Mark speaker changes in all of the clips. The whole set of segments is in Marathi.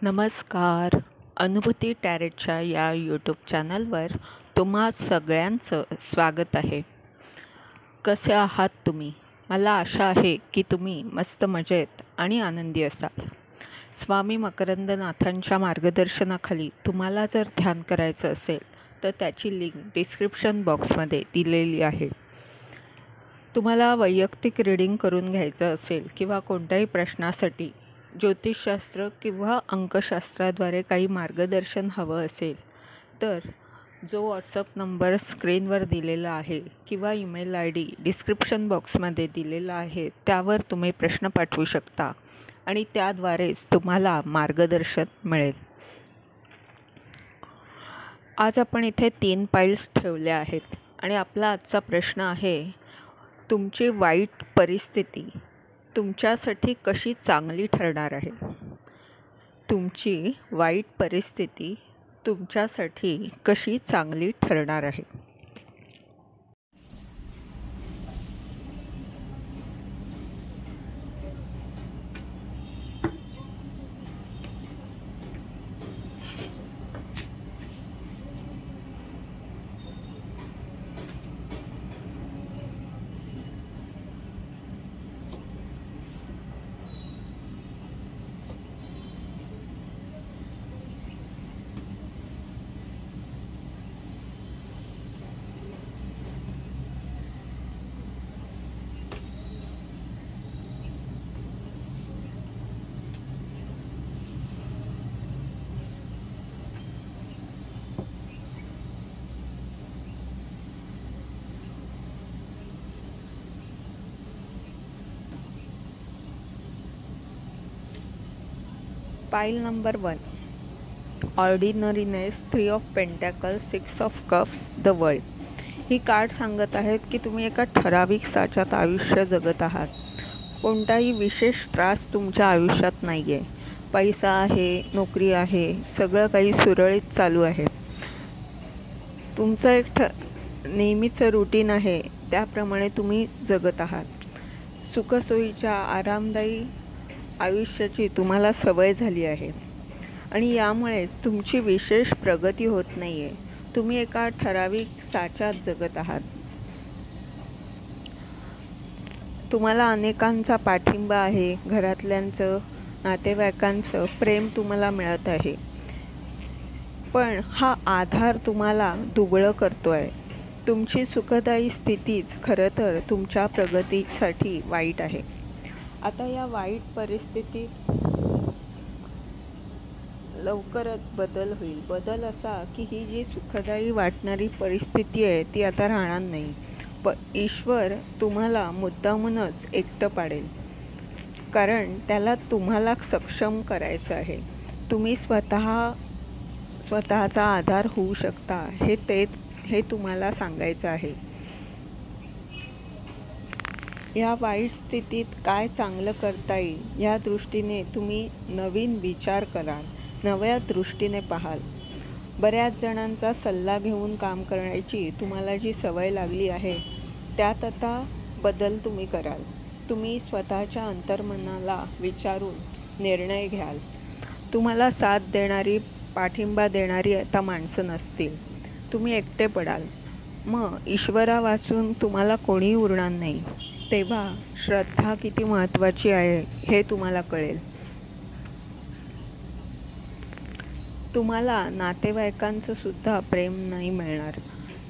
Speaker 1: नमस्कार. अनुभूती टॅरेटच्या या यूट्यूब चॅनलवर तुम्हा सगळ्यांचं स्वागत आहे. कसे आहात तुम्ही? मला आशा आहे की तुम्ही मस्त मजेत आणि आनंदी असाल. स्वामी मकरंदनाथांच्या मार्गदर्शनाखाली तुम्हाला जर ध्यान करायचं असेल तर त्याची लिंक डिस्क्रिप्शन बॉक्समध्ये दिलेली आहे. तुम्हाला वैयक्तिक रीडिंग करून घ्यायचं असेल किंवा कोणत्याही प्रश्नासाठी ज्योतिषशास्त्र किंवा अंकशास्त्राद्वारे काही मार्गदर्शन हवं असेल तर जो व्हॉट्सअप नंबर स्क्रीनवर दिलेला आहे किंवा ईमेल ID डिस्क्रिप्शन बॉक्समध्ये दिलेला आहे त्यावर तुम्ही प्रश्न पाठवू शकता आणि त्याद्वारेच तुम्हाला मार्गदर्शन मिळेल. आज आपण इथे 3 पाईल्स ठेवल्या आहेत आणि आपला आजचा प्रश्न आहे, तुमची वाईट परिस्थिती तुमच्यासाठी कशी चांगली ठरणार आहे. तुमची वाईट परिस्थिती तुमच्यासाठी कशी चांगली ठरणार आहे. पाईल number 1, ordinariness, 3 of pentacles, 6 of cups, the world. He card सांगत आहेत की तुम्ही एका ठराविक साच्यात आयुष्य जगत आहात. कोणताही विशेष त्रास तुमच्या आयुष्यात नाही आहे. पैसा आहे, नोकरी आहे, सगळं काही सुरळीत चालू आहे. तुमचं एक नेहमीचं रुटीन आहे त्याप्रमाणे तुम्ही जगत आहात. सुखसोयीच्या आरामदायी आयुष्याची तुम्हाला सवय झाली आहे आणि यामुळेच तुमची विशेष प्रगती होत नाही आहे. तुम्ही एका ठराविक साच्यात जगत आहात. तुम्हाला अनेकांचा पाठिंबा आहे, घरातल्यांचं, नातेवाईकांचं प्रेम तुम्हाला मिळत आहे. पण हा आधार तुम्हाला दुबळं करतो आहे. तुमची सुखदायी स्थितीच खरं तर तुमच्या प्रगतीसाठी वाईट आहे. आता या वाईट परिस्थितीत लवकरच बदल होईल. बदल असा की ही जी सुखदायी वाटणारी परिस्थिती आहे ती आता राहणार नाही. ईश्वर तुम्हाला मुद्दामूनच एकटं पाडेल, कारण त्याला तुम्हाला सक्षम करायचं आहे. तुम्ही स्वतःचा आधार होऊ शकता हे तुम्हाला सांगायचं आहे. या वाईट स्थितीत काय चांगलं करता येईल या दृष्टीने तुम्ही नवीन विचार कराल, नव्या दृष्टीने पाहाल. बऱ्याच जणांचा सल्ला घेऊन काम करण्याची तुम्हाला जी सवय लागली आहे त्यात आता बदल तुम्ही कराल. तुम्ही स्वतःच्या अंतर्मनाला विचारून निर्णय घ्याल. तुम्हाला साथ देणारी, पाठिंबा देणारी आता माणसं नसतील. तुम्ही एकटे पडाल. मग ईश्वरा वाचून तुम्हाला कोणी उरणार नाही. तेव्हा श्रद्धा किती महत्त्वाची आहे हे तुम्हाला कळेल. तुम्हाला नातेवाईकांचं सुद्धा प्रेम नाही मिळणार.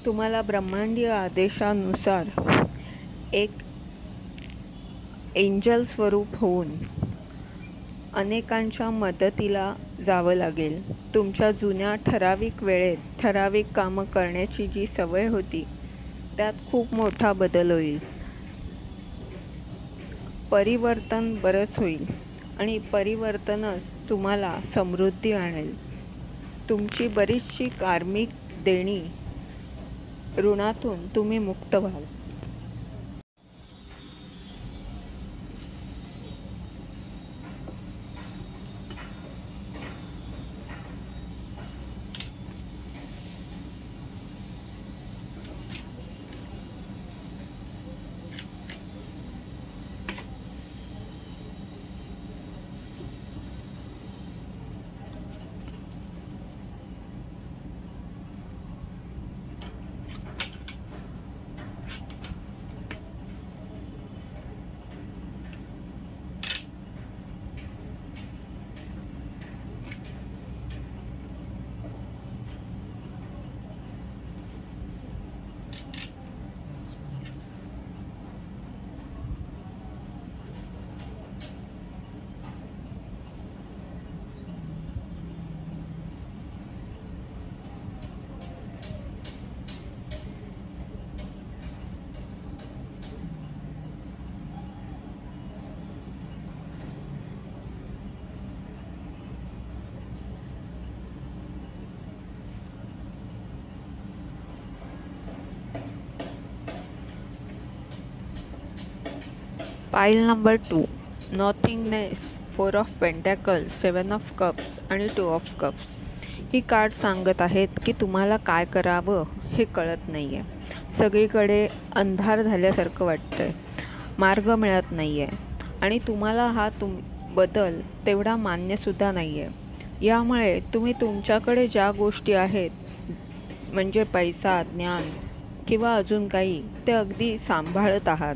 Speaker 1: तुम्हाला ब्रह्मांडीय आदेशानुसार एक एंजल स्वरूप होऊन अनेकांच्या मदतीला जावं लागेल. तुमच्या जुन्या ठराविक वेळेत ठराविक कामं करण्याची जी सवय होती त्यात खूप मोठा बदल होईल. परिवर्तन बरंच होईल आणि परिवर्तनच तुम्हाला समृद्धी आणेल. तुमची बरीचशी कार्मिक देणी ऋणातून तुम्ही मुक्त व्हाल. पाईल number 2, नॉथिंगनेस, 4 of pentacle, 7 of cups आणि 2 ऑफ कप्स. ही कार्ड सांगत आहेत की तुम्हाला काय करावं हे कळत नाही आहे. सगळीकडे अंधार झाल्यासारखं वाटतं आहे, मार्ग मिळत नाही आहे आणि तुम्हाला हा बदल तेवढा मान्यसुद्धा नाही आहे. यामुळे तुम्ही तुमच्याकडे ज्या गोष्टी आहेत, म्हणजे पैसा, ज्ञान किंवा अजून काही, ते अगदी सांभाळत आहात.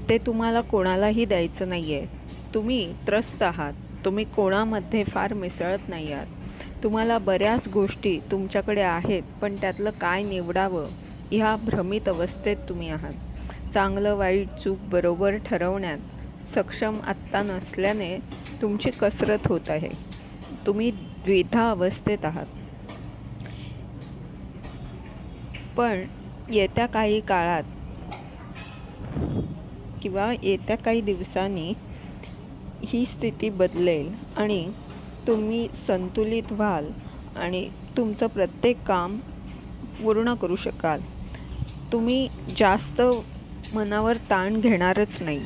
Speaker 1: ते तुम्हाला कोणालाही द्यायचं नाही आहे. तुम्ही त्रस्त आहात. तुम्ही कोणामध्ये फार मिसळत नाही आहात. तुम्हाला बऱ्याच गोष्टी तुमच्याकडे आहेत, पण त्यातलं काय निवडावं ह्या भ्रमित अवस्थेत तुम्ही आहात. चांगलं वाईट, चूक बरोबर ठरवण्यात सक्षम आत्ता नसल्याने तुमची कसरत होत आहे. तुम्ही द्विधा अवस्थेत आहात. पण येत्या काही काळात किंवा येत्या काही दिवसांनी ही स्थिती बदलेल आणि तुम्ही संतुलित व्हाल आणि तुमचं प्रत्येक काम पूर्ण करू शकाल. तुम्ही जास्त मनावर ताण घेणारच नाही.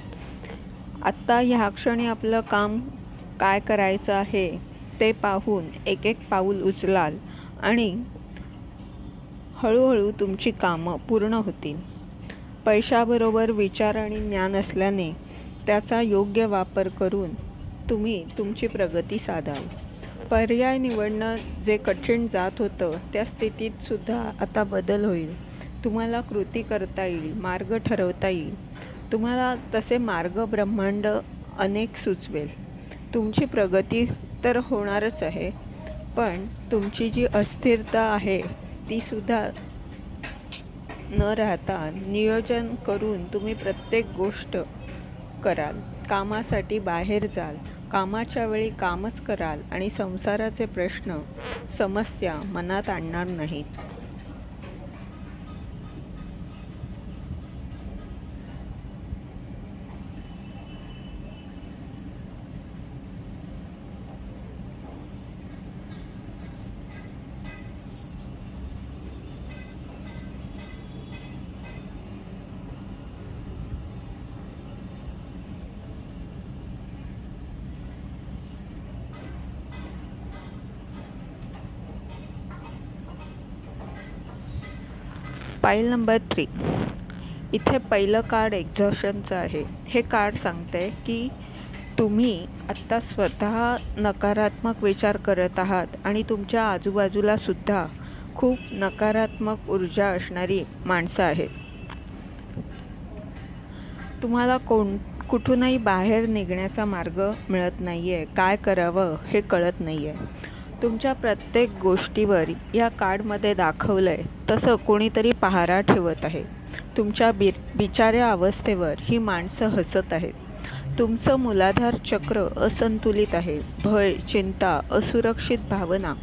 Speaker 1: आत्ता ह्या क्षणी आपलं काम काय करायचं आहे ते पाहून एक एक पाऊल उचलाल आणि हळूहळू तुमची कामं पूर्ण होतील. पैशाबरोबर विचार आणि ज्ञान असल्याने त्याचा योग्य वापर करून तुम्ही तुमची प्रगती साधाल. पर्याय निवडणं जे कठीण जात होतं त्या स्थितीतसुद्धा आता बदल होईल. तुम्हाला कृती करता येईल, मार्ग ठरवता येईल. तुम्हाला तसे मार्ग ब्रह्मांड अनेक सुचवेल. तुमची प्रगती तर होणारच आहे, पण तुमची जी अस्थिरता आहे तीसुद्धा न राहता नियोजन करून तुम्ही प्रत्येक गोष्ट कराल. कामासाठी बाहेर जाल, कामाच्या वेळी कामच कराल आणि संसाराचे प्रश्न, समस्या मनात आणणार नाहीत. पाईल नंबर 3, इथे पहिलं कार्ड एक्झॉशनचं आहे. हे कार्ड सांगते की तुम्ही आत्ता स्वतः नकारात्मक विचार करत आहात आणि तुमच्या आजूबाजूलासुद्धा खूप नकारात्मक ऊर्जा असणारी माणसं आहेत. तुम्हाला कुठूनही बाहेर निघण्याचा मार्ग मिळत नाही आहे. काय करावं हे कळत नाही आहे. तुमच्या प्रत्येक गोष्टीवर या कार्डमध्ये दाखवलं आहे तसं कोणीतरी पहारा ठेवत आहे. तुमच्या बिचाऱ्या अवस्थेवर ही माणसं हसत आहेत. तुमचं मूलाधार चक्र असंतुलित आहे. भय, चिंता, असुरक्षित भावना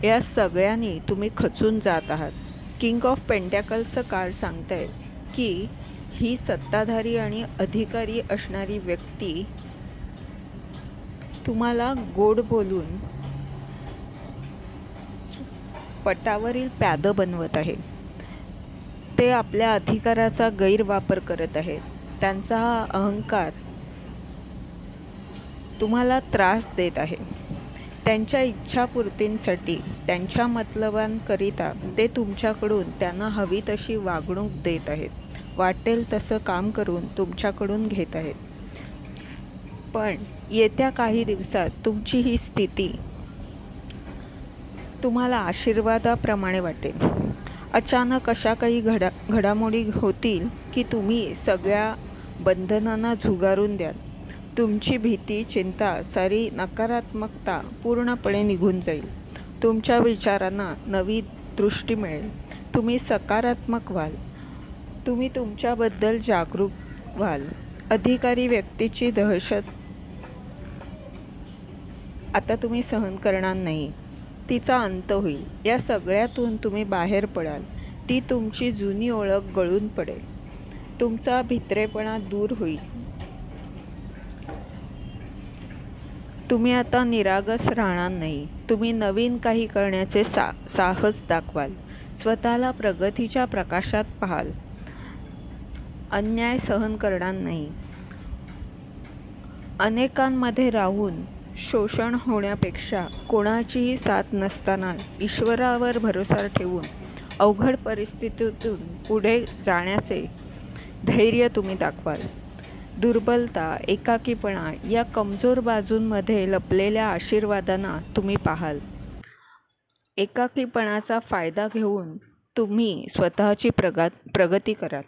Speaker 1: या सगळ्यांनी तुम्ही खचून जात आहात. किंग ऑफ पेंटॅकल्सचं कार्ड सांगतं आहे की ही सत्ताधारी आणि अधिकारी असणारी व्यक्ती तुम्हाला गोड बोलून पटावरील प्यादं बनवत आहे. ते आपल्या अधिकाराचा गैरवापर करत आहेत. त्यांचा हा अहंकार तुम्हाला त्रास देत आहे. त्यांच्या इच्छापूर्तींसाठी, त्यांच्या मतलबांकरिता ते तुमच्याकडून त्यांना हवी तशी वागणूक देत आहेत. वाटेल तसं काम करून तुमच्याकडून घेत आहेत. पण येत्या काही दिवसात तुमची ही स्थिती तुम्हाला आशीर्वादाप्रमाणे वाटेल. अचानक अशा काही घडामोडी होतील की तुम्ही सगळ्या बंधनांना झुगारून द्याल. तुमची भीती, चिंता, सारी नकारात्मकता पूर्णपणे निघून जाईल. तुमच्या विचारांना नवी दृष्टी मिळेल. तुम्ही सकारात्मक व्हाल. तुम्ही तुमच्याबद्दल जागरूक व्हाल. अधिकारी व्यक्तीची दहशत आता तुम्ही सहन करणार नाही. तिचा अंत होईल. या सगळ्यातून तुम्ही बाहेर पडाल. ती तुमची जुनी ओळख गळून पडेल. तुमचा भित्रेपणा दूर होईल. तुम्ही आता निरागस राहणार नाही. तुम्ही नवीन काही करण्याचे साहस दाखवाल. स्वतःला प्रगतीच्या प्रकाशात पाहाल. अन्याय सहन करणार नाही. अनेकांमध्ये राहून शोषण होण्यापेक्षा कोणाचीही साथ नसताना ईश्वरावर भरोसा ठेवून अवघड परिस्थितीतून पुढे जाण्याचे धैर्य तुम्ही दाखवाल. दुर्बलता, एकाकीपणा या कमजोर बाजूंमध्ये लपलेल्या आशीर्वादांना तुम्ही पाहाल. एकाकीपणाचा फायदा घेऊन तुम्ही स्वतःची प्रगती कराल.